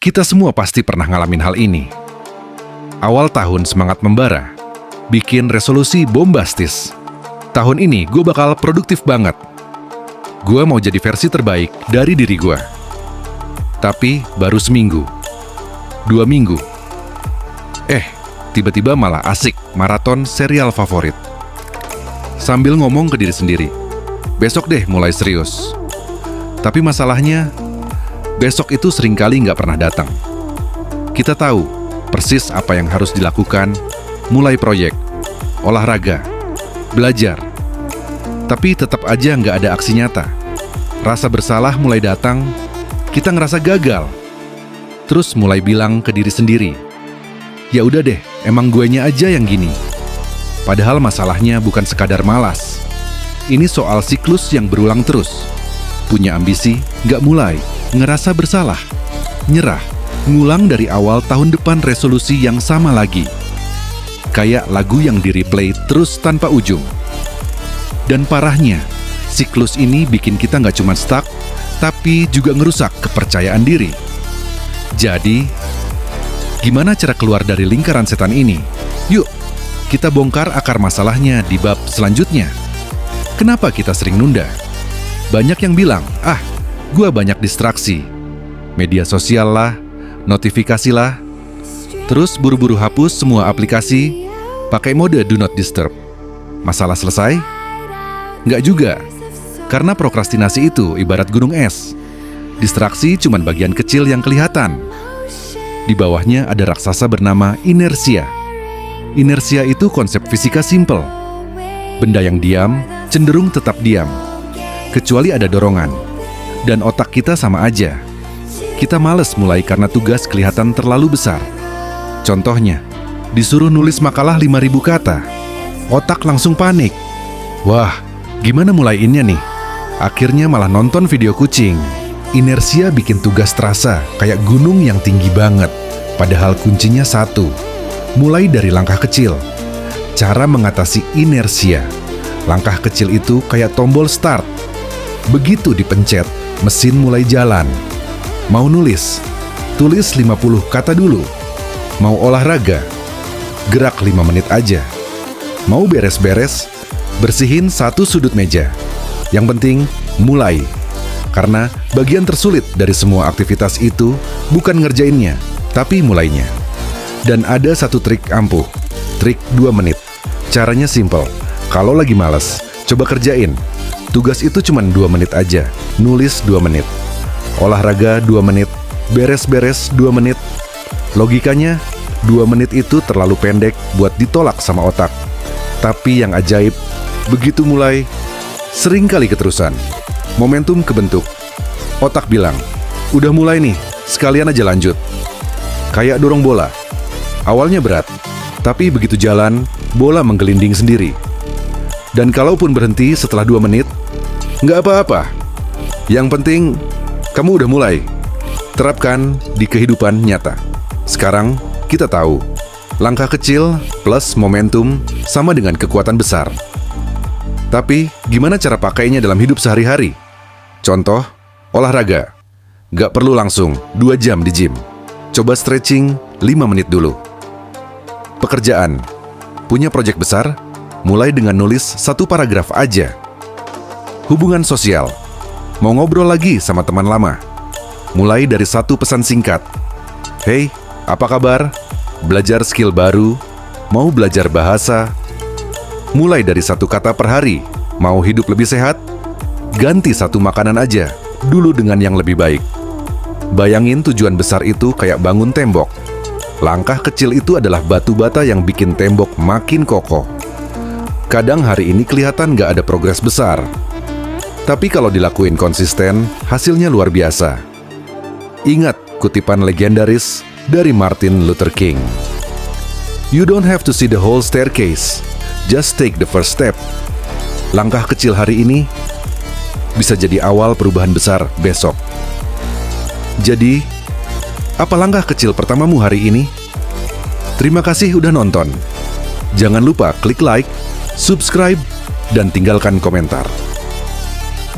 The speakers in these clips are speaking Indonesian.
Kita semua pasti pernah ngalamin hal ini. Awal tahun semangat membara, bikin resolusi bombastis. Tahun ini gue bakal produktif banget. Gue mau jadi versi terbaik dari diri gue. Tapi baru seminggu, 2 minggu. Tiba-tiba malah asik maraton serial favorit. Sambil ngomong ke diri sendiri, besok deh mulai serius. Tapi masalahnya, besok itu seringkali nggak pernah datang. Kita tahu persis apa yang harus dilakukan, mulai proyek, olahraga, belajar. Tapi tetap aja nggak ada aksi nyata. Rasa bersalah mulai datang, kita ngerasa gagal. Terus mulai bilang ke diri sendiri, ya udah deh, emang guenya aja yang gini. Padahal masalahnya bukan sekadar malas. Ini soal siklus yang berulang terus. Punya ambisi, nggak mulai, ngerasa bersalah, nyerah, ngulang dari awal tahun depan resolusi yang sama lagi. Kayak lagu yang di-replay terus tanpa ujung. Dan parahnya, siklus ini bikin kita nggak cuma stuck, tapi juga ngerusak kepercayaan diri. Jadi, gimana cara keluar dari lingkaran setan ini? Yuk, kita bongkar akar masalahnya di bab selanjutnya. Kenapa kita sering nunda? Banyak yang bilang, gua banyak distraksi. Media sosial lah, notifikasi lah. Terus buru-buru hapus semua aplikasi, pakai mode do not disturb. Masalah selesai? Nggak juga, karena prokrastinasi itu ibarat gunung es. Distraksi cuma bagian kecil yang kelihatan. Di bawahnya ada raksasa bernama inersia. Inersia itu konsep fisika simpel. Benda yang diam cenderung tetap diam, kecuali ada dorongan. Dan otak kita sama aja. Kita males mulai karena tugas kelihatan terlalu besar. Contohnya, disuruh nulis makalah 5.000 kata. Otak langsung panik. Wah, gimana mulaiinnya nih? Akhirnya malah nonton video kucing. Inersia bikin tugas terasa kayak gunung yang tinggi banget. Padahal kuncinya satu. Mulai dari langkah kecil. Cara mengatasi inersia. Langkah kecil itu kayak tombol start. Begitu dipencet, mesin mulai jalan. Mau nulis, tulis 50 kata dulu. Mau olahraga, gerak 5 menit aja. Mau beres-beres, bersihin satu sudut meja. Yang penting, mulai. Karena bagian tersulit dari semua aktivitas itu bukan ngerjainnya, tapi mulainya. Dan ada satu trik ampuh, trik 2 menit. Caranya simple, kalau lagi malas, coba kerjain. Tugas itu cuma 2 menit aja, nulis 2 menit. Olahraga 2 menit, beres-beres 2 menit. Logikanya, 2 menit itu terlalu pendek buat ditolak sama otak. Tapi yang ajaib, begitu mulai, sering kali keterusan. Momentum kebentuk. Otak bilang, udah mulai nih, sekalian aja lanjut. Kayak dorong bola. Awalnya berat, tapi begitu jalan, bola menggelinding sendiri. Dan kalaupun berhenti setelah 2 menit, nggak apa-apa. Yang penting, kamu udah mulai. Terapkan di kehidupan nyata. Sekarang, kita tahu, langkah kecil plus momentum sama dengan kekuatan besar. Tapi, gimana cara pakainya dalam hidup sehari-hari? Contoh, olahraga. Nggak perlu langsung 2 jam di gym. Coba stretching 5 menit dulu. Pekerjaan. Punya proyek besar? Mulai dengan nulis 1 paragraf aja. Hubungan sosial. Mau ngobrol lagi sama teman lama? Mulai dari 1 pesan singkat. Hey, apa kabar? Belajar skill baru? Mau belajar bahasa? Mulai dari 1 kata per hari. Mau hidup lebih sehat? Ganti 1 makanan aja, dulu dengan yang lebih baik. Bayangin tujuan besar itu kayak bangun tembok. Langkah kecil itu adalah batu bata yang bikin tembok makin kokoh. Kadang hari ini kelihatan nggak ada progres besar. Tapi kalau dilakuin konsisten, hasilnya luar biasa. Ingat kutipan legendaris dari Martin Luther King. You don't have to see the whole staircase. Just take the first step. Langkah kecil hari ini bisa jadi awal perubahan besar besok. Jadi, apa langkah kecil pertamamu hari ini? Terima kasih udah nonton. Jangan lupa klik like, subscribe, dan tinggalkan komentar.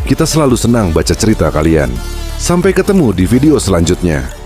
Kita selalu senang baca cerita kalian. Sampai ketemu di video selanjutnya.